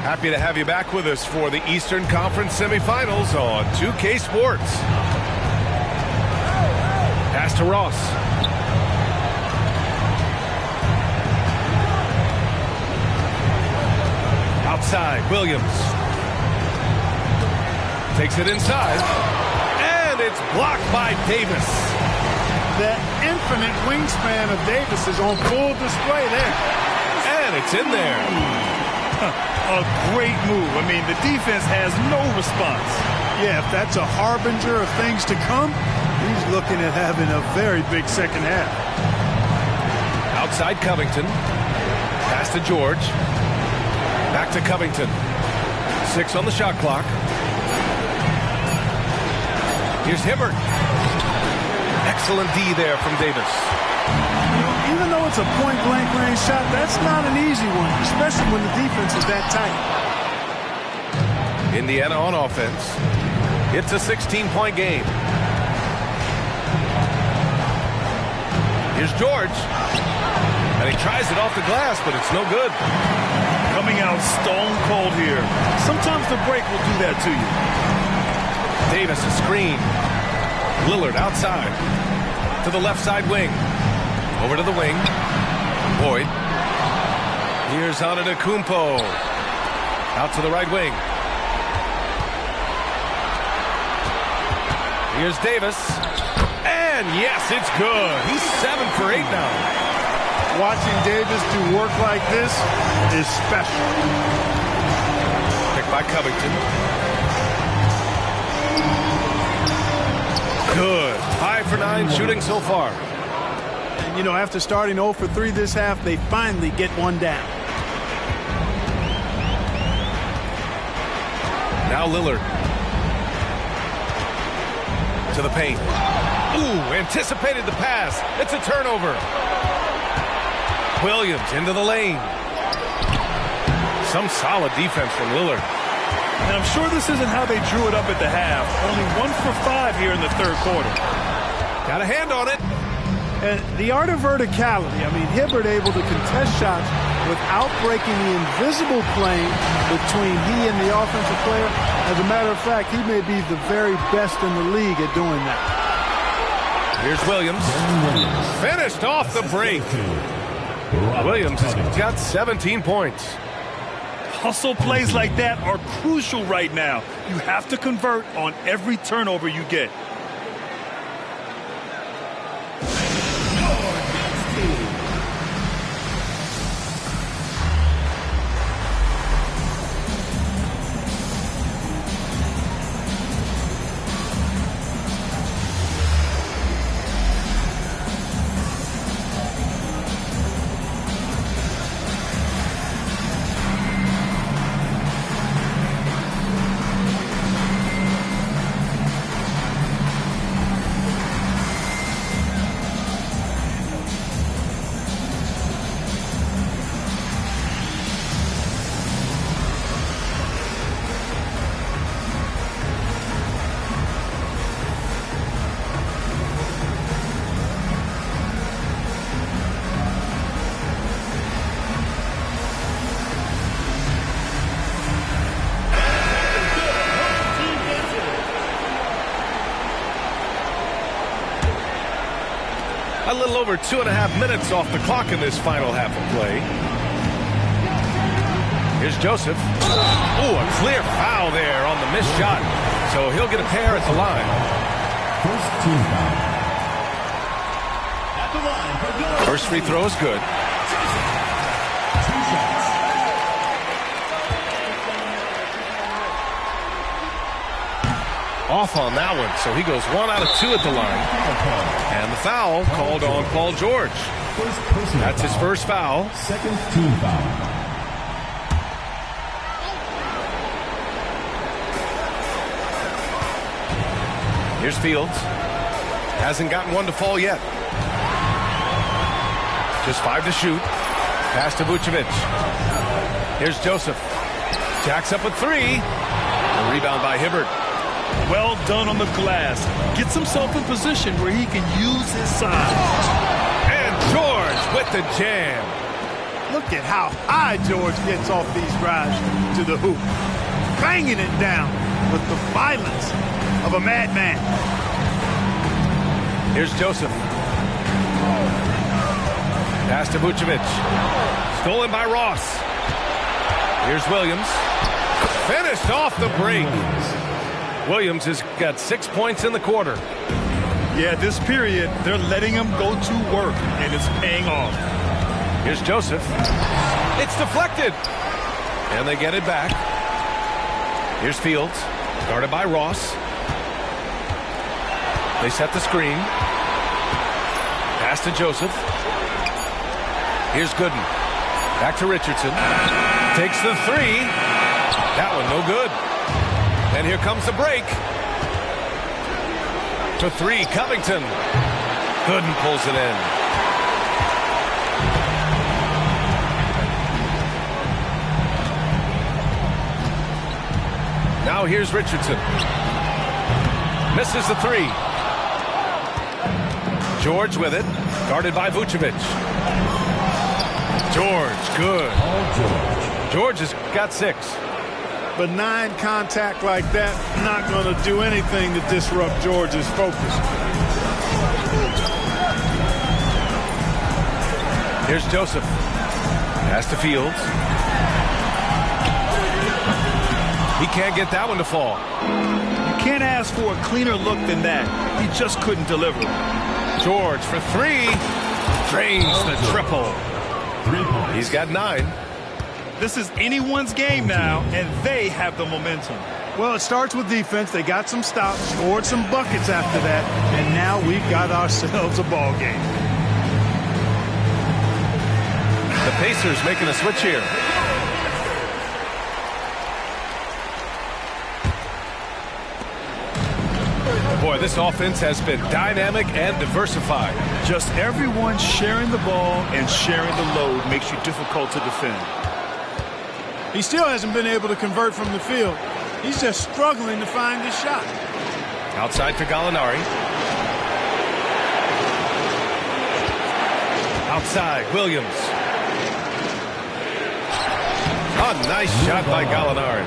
Happy to have you back with us for the Eastern Conference semifinals on 2K Sports. Pass to Ross. Outside, Williams. Takes it inside. And it's blocked by Davis. The infinite wingspan of Davis is on full display there. And it's in there. A great move. I mean, the defense has no response. Yeah, if that's a harbinger of things to come, he's looking at having a very big second half. Outside Covington. Pass to George. Back to Covington. 6 on the shot clock. Here's Hibbert. Excellent D there from Davis. Even though it's a point-blank range shot, that's not an easy one, especially when the defense is that tight. Indiana on offense. It's a 16-point game. Here's George. And he tries it off the glass, but it's no good. Coming out stone cold here. Sometimes the break will do that to you. Davis a screen. Lillard outside. To the left side wing. Over to the wing. Boyd. Here's Antetokounmpo. Out to the right wing. Here's Davis. And yes, it's good. He's 7 for 8 now. Watching Davis do work like this is special. Picked by Covington. Good. 5 for 9 shooting so far. And, you know, after starting 0 for 3 this half, they finally get one down. Now Lillard. To the paint. Ooh, anticipated the pass. It's a turnover. Williams into the lane. Some solid defense from Lillard. And I'm sure this isn't how they drew it up at the half. Only 1 for 5 here in the third quarter. Got a hand on it. And the art of verticality. I mean, Hibbert able to contest shots without breaking the invisible plane between he and the offensive player. As a matter of fact, he may be the very best in the league at doing that. Here's Williams. Finished off the break. Williams has got 17 points. Hustle plays like that are crucial right now. You have to convert on every turnover you get. A little over 2.5 minutes off the clock in this final half of play. Here's Joseph. Oh, a clear foul there on the missed shot. So he'll get a pair at the line. First team foul. At the line for good. First free throw is good. Two shots. Off on that one, so he goes 1 out of 2 at the line. And the foul called on Paul George. That's his first foul. Second team foul. Here's Fields. Hasn't gotten one to fall yet. Just 5 to shoot. Pass to Vucevic. Here's Joseph. Jacks up with 3. A rebound by Hibbert. Well done on the glass. Gets himself in position where he can use his size. And George with the jam. Look at how high George gets off these drives to the hoop. Banging it down with the violence of a madman. Here's Joseph. Pass to Vucevic. Stolen by Ross. Here's Williams. Finished off the break. Williams has got 6 points in the quarter. Yeah, this period, they're letting him go to work, and it's paying off. Here's Joseph. It's deflected. And they get it back. Here's Fields. Guarded by Ross. They set the screen. Pass to Joseph. Here's Gooden. Back to Richardson. Takes the three. That one no good. And here comes the break. To three, Covington. Gooden pulls it in. Now here's Richardson. Misses the three. George with it. Guarded by Vucevic. George, good. George has got 6. Benign contact like that, not going to do anything to disrupt George's focus. Here's Joseph. Pass to Fields. He can't get that one to fall. You can't ask for a cleaner look than that. He just couldn't deliver. George for 3. Drains the triple. He's got 9. This is anyone's game now, and they have the momentum. Well, it starts with defense. They got some stops, scored some buckets after that, and now we've got ourselves a ball game. The Pacers making a switch here. Boy, this offense has been dynamic and diversified. Just everyone sharing the ball and sharing the load makes you difficult to defend. He still hasn't been able to convert from the field. He's just struggling to find his shot. Outside to Gallinari. Outside, Williams. A nice shot by Gallinari.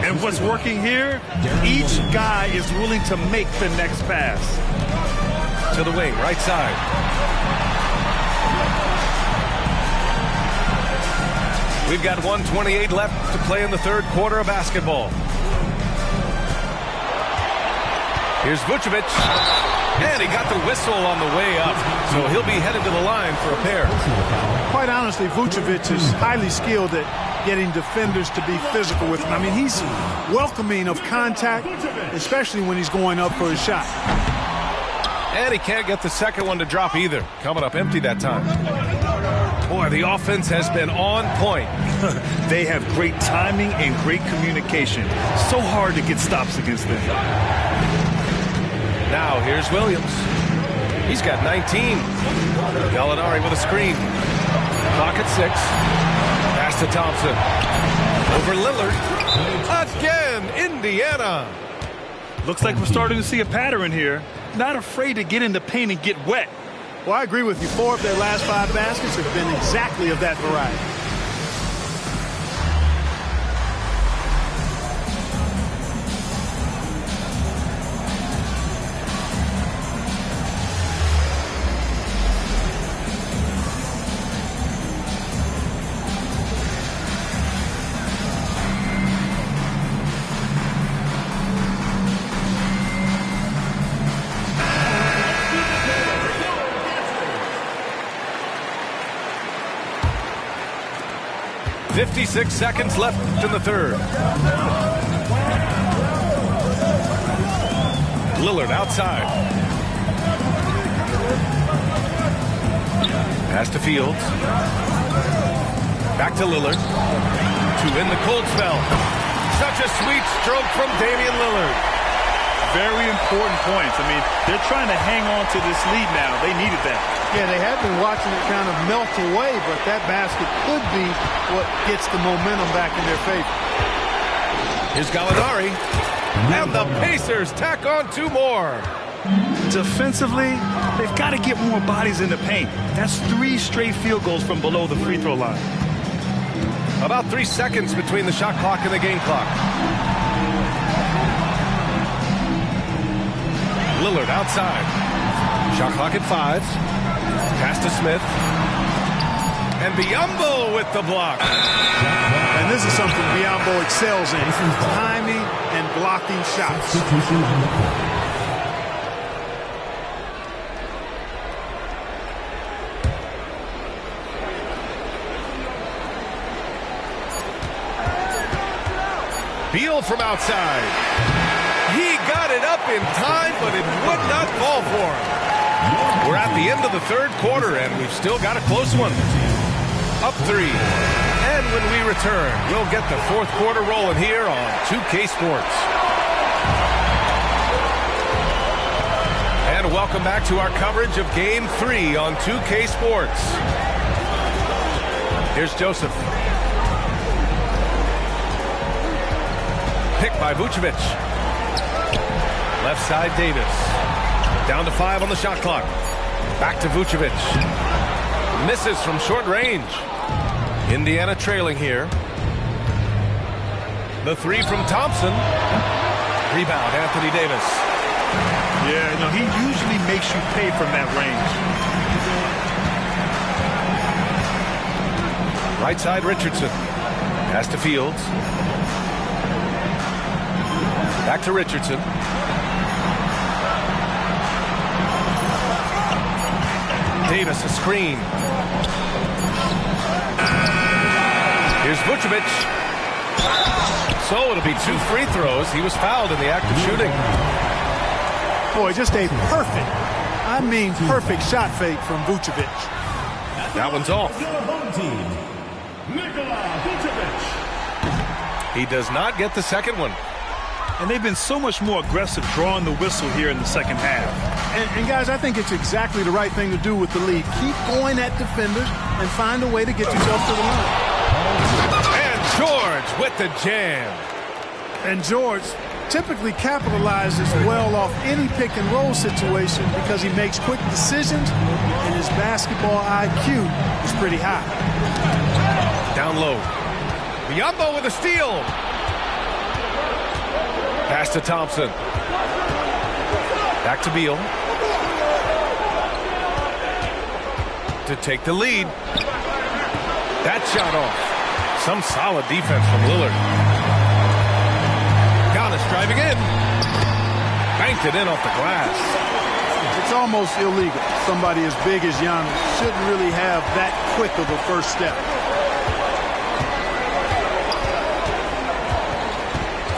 And what's working here, each guy is willing to make the next pass. To the wing, right side. We've got 1:28 left to play in the third quarter of basketball. Here's Vucevic. And he got the whistle on the way up. So he'll be headed to the line for a pair. Quite honestly, Vucevic is highly skilled at getting defenders to be physical with him. I mean, he's welcoming of contact, especially when he's going up for his shot. And he can't get the second one to drop either. Coming up empty that time. Boy, the offense has been on point. They have great timing and great communication. So hard to get stops against them. Now here's Williams. He's got 19. Gallinari with a screen. Clock at 6. Pass to Thompson. Over Lillard. Again, Indiana. Looks like we're starting to see a pattern here. Not afraid to get in the paint and get wet. Well, I agree with you. 4 of their last 5 baskets have been exactly of that variety. .56 seconds left in the third. Lillard outside. Pass to Fields. Back to Lillard. To end the cold spell. Such a sweet stroke from Damian Lillard. Very important points. I mean, they're trying to hang on to this lead now. They needed that. Yeah, they have been watching it kind of melt away, but that basket could be what gets the momentum back in their favor. Here's Gallinari. And the Pacers tack on 2 more. Defensively, they've got to get more bodies in the paint. That's 3 straight field goals from below the free throw line. About 3 seconds between the shot clock and the game clock. Lillard outside. Shot clock at 5. Pass to Smith. And Biyombo with the block. And this is something Biyombo excels in. Timing and blocking shots. Substitution on the court. Beal from outside. He got it up in time, but it would not fall for him. We're at the end of the third quarter, and we've still got a close one. Up 3. And when we return, we'll get the fourth quarter rolling here on 2K Sports. And welcome back to our coverage of Game 3 on 2K Sports. Here's Joseph. Pick by Vucevic. Left side, Davis. Down to 5 on the shot clock. Back to Vucevic. Misses from short range. Indiana trailing here. The 3 from Thompson. Rebound, Anthony Davis. Yeah, no, he usually makes you pay from that range. Right side, Richardson. Pass to Fields. Back to Richardson. Davis, a screen. Here's Vucevic. So it'll be 2 free throws. He was fouled in the act of shooting. Boy, just a perfect shot fake from Vucevic. That one's off. Your home team, Nikola Vucevic. He does not get the second one. And they've been so much more aggressive drawing the whistle here in the second half. And guys, I think it's exactly the right thing to do with the lead. Keep going at defenders and find a way to get yourself to the line. And George with the jam. And George typically capitalizes well off any pick and roll situation because he makes quick decisions and his basketball IQ is pretty high. Down low. Biyombo with a steal. Pass to Thompson. Back to Beal. To take the lead. That shot off. Some solid defense from Lillard. Giannis driving in. Banked it in off the glass. It's almost illegal. Somebody as big as Giannis shouldn't really have that quick of a first step.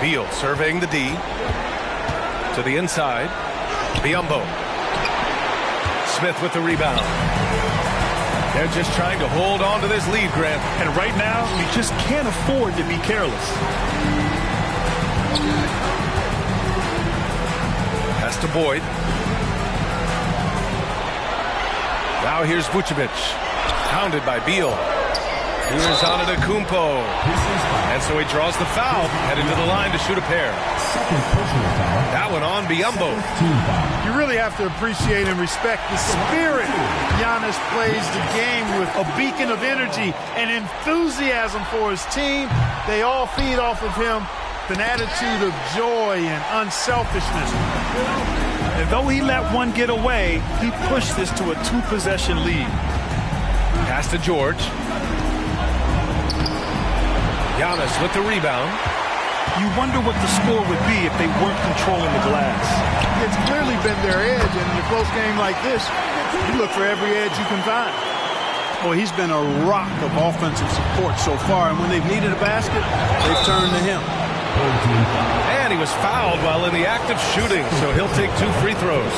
Beal surveying the D. To the inside. Biyombo. Smith with the rebound. They're just trying to hold on to this lead, Grant. And right now, you just can't afford to be careless. Pass to Boyd. Now here's Vucevic. Pounded by Beal. Here's Antetokounmpo. And so he draws the foul, headed to the line to shoot a pair. Second personal foul. That one on Biyombo. Team foul. You really have to appreciate and respect the spirit Giannis plays the game with. A beacon of energy and enthusiasm for his team. They all feed off of him with an attitude of joy and unselfishness. And though he let one get away, he pushed this to a 2-possession lead. Pass to George. Giannis with the rebound. You wonder what the score would be if they weren't controlling the glass. It's clearly been their edge, and in a close game like this, you look for every edge you can find. Well, he's been a rock of offensive support so far, and when they've needed a basket, they've turned to him. And he was fouled while in the act of shooting, so he'll take 2 free throws.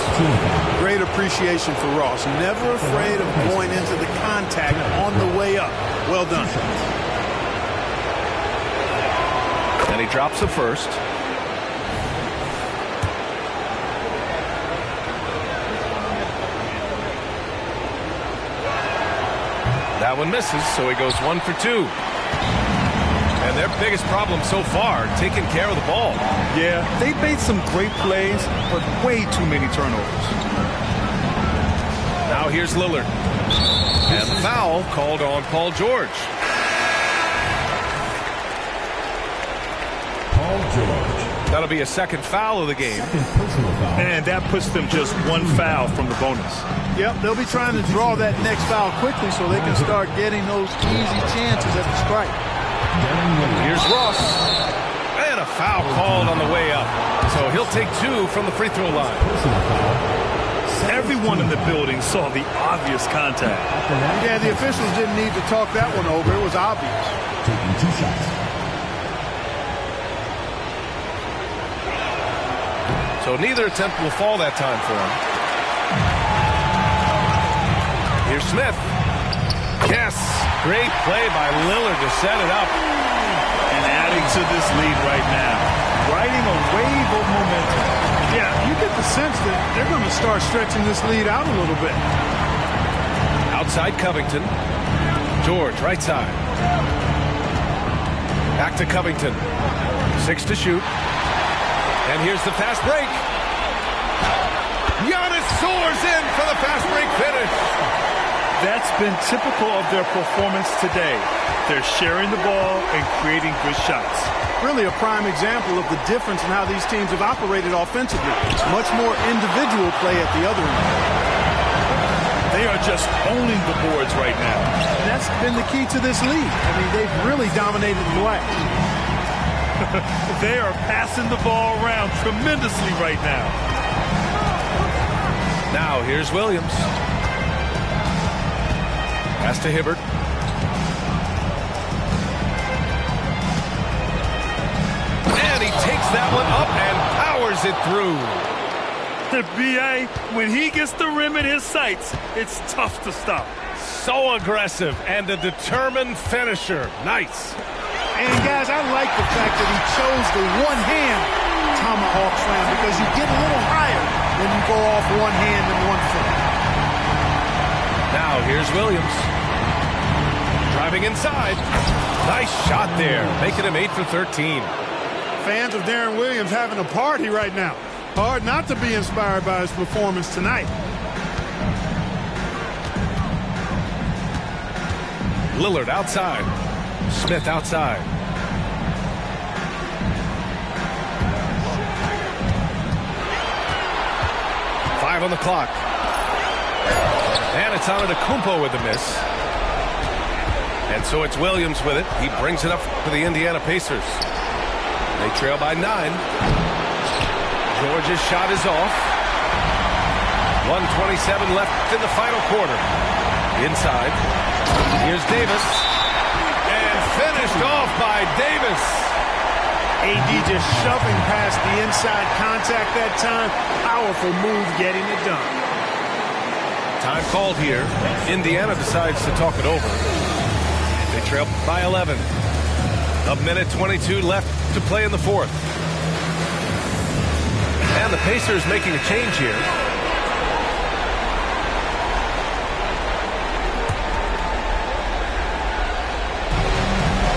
Great appreciation for Ross. Never afraid of going into the contact on the way up. Well done. And he drops the first. That one misses, so he goes 1 for 2. And their biggest problem so far, taking care of the ball. Yeah, they've made some great plays, but way too many turnovers. Now here's Lillard. And the foul called on Paul George. Paul George. That'll be a second foul of the game. Second personal foul. And that puts them just one foul from the bonus. Yep, they'll be trying to draw that next foul quickly so they can start getting those easy chances at the strike. Here's Ross. And a foul called on the way up. So he'll take 2 from the free throw line. Personal foul. Everyone in the building saw the obvious contact. Yeah, the officials didn't need to talk that one over. It was obvious. Taking 2 shots. So neither attempt will fall that time for him. Here's Smith. Yes, great play by Lillard to set it up. And adding to this lead right now. Riding a wave of momentum. Yeah, you get the sense that they're going to start stretching this lead out a little bit. Outside Covington. George, right side. Back to Covington. 6 to shoot. And here's the fast break. Giannis soars in for the fast break finish. That's been typical of their performance today. They're sharing the ball and creating good shots. Really a prime example of the difference in how these teams have operated offensively. It's much more individual play at the other end. They are just owning the boards right now. And that's been the key to this league. I mean, they've really dominated the glass. They are passing the ball around tremendously right now. Now here's Williams. Pass to Hibbert. And he takes that one up and powers it through. The BA, when he gets the rim in his sights, it's tough to stop. So aggressive and a determined finisher. Nice. And guys, I like the fact that he chose the one-hand tomahawk slam because you get a little higher when you go off one hand and one foot. Now here's Williams. Driving inside. Nice shot there, making him 8 for 13. Fans of Darren Williams having a party right now. Hard not to be inspired by his performance tonight. Lillard outside. Smith outside. Five on the clock. And it's Antetokounmpo with the miss. And so it's Williams with it. He brings it up for the Indiana Pacers. They trail by 9. George's shot is off. 1:27 left in the final quarter. Inside. Here's Davis. And finished off by Davis. AD just shoving past the inside contact that time. Powerful move getting it done. Time called here. Indiana decides to talk it over. They trail by 11. A minute 22 left to play in the fourth. And the Pacers making a change here.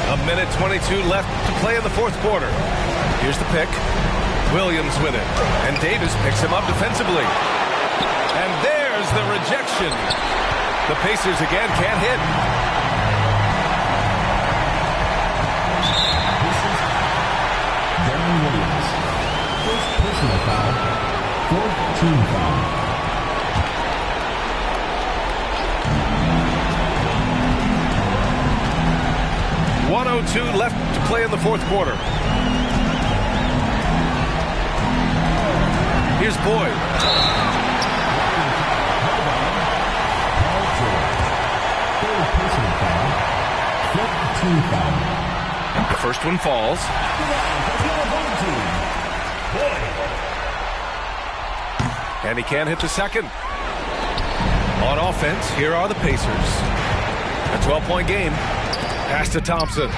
A minute 22 left to play in the fourth quarter. Here's the pick. Williams with it. And Davis picks him up defensively. And there's the rejection. The Pacers again can't hit. Darren Williams. First personal foul. Fourth team foul. .102 left to play in the fourth quarter. Here's Boyd. Paul George. Third personal foul. Fifth team foul. The first one falls. And he can't hit the second. On offense, here are the Pacers. A 12-point game. Pass to Thompson.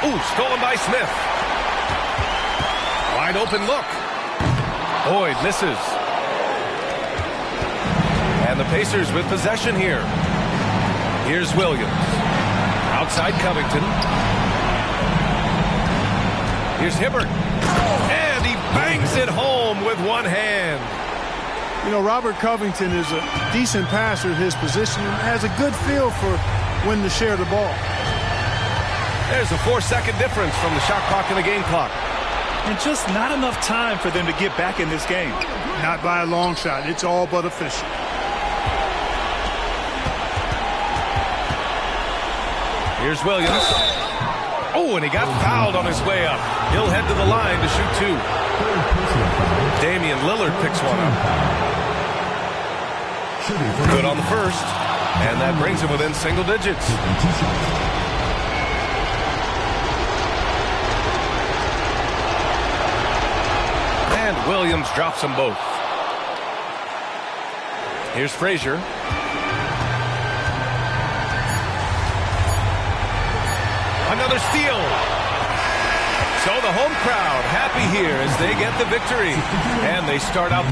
Ooh, stolen by Smith. Wide open look. Boyd misses. And the Pacers with possession here. Here's Williams. Outside Covington. Here's Hibbert. And he bangs it home with one hand. You know, Robert Covington is a decent passer at his position and has a good feel for when to share the ball. There's a 4-second difference from the shot clock and the game clock. And just not enough time for them to get back in this game. Not by a long shot. It's all but official. Here's Williams. Oh, and he got fouled on his way up. He'll head to the line to shoot two. Damian Lillard picks one up. Good on the first. And that brings him within single digits. And Williams drops them both. Here's Frazier. Another steal. So the home crowd happy here as they get the victory. And they start out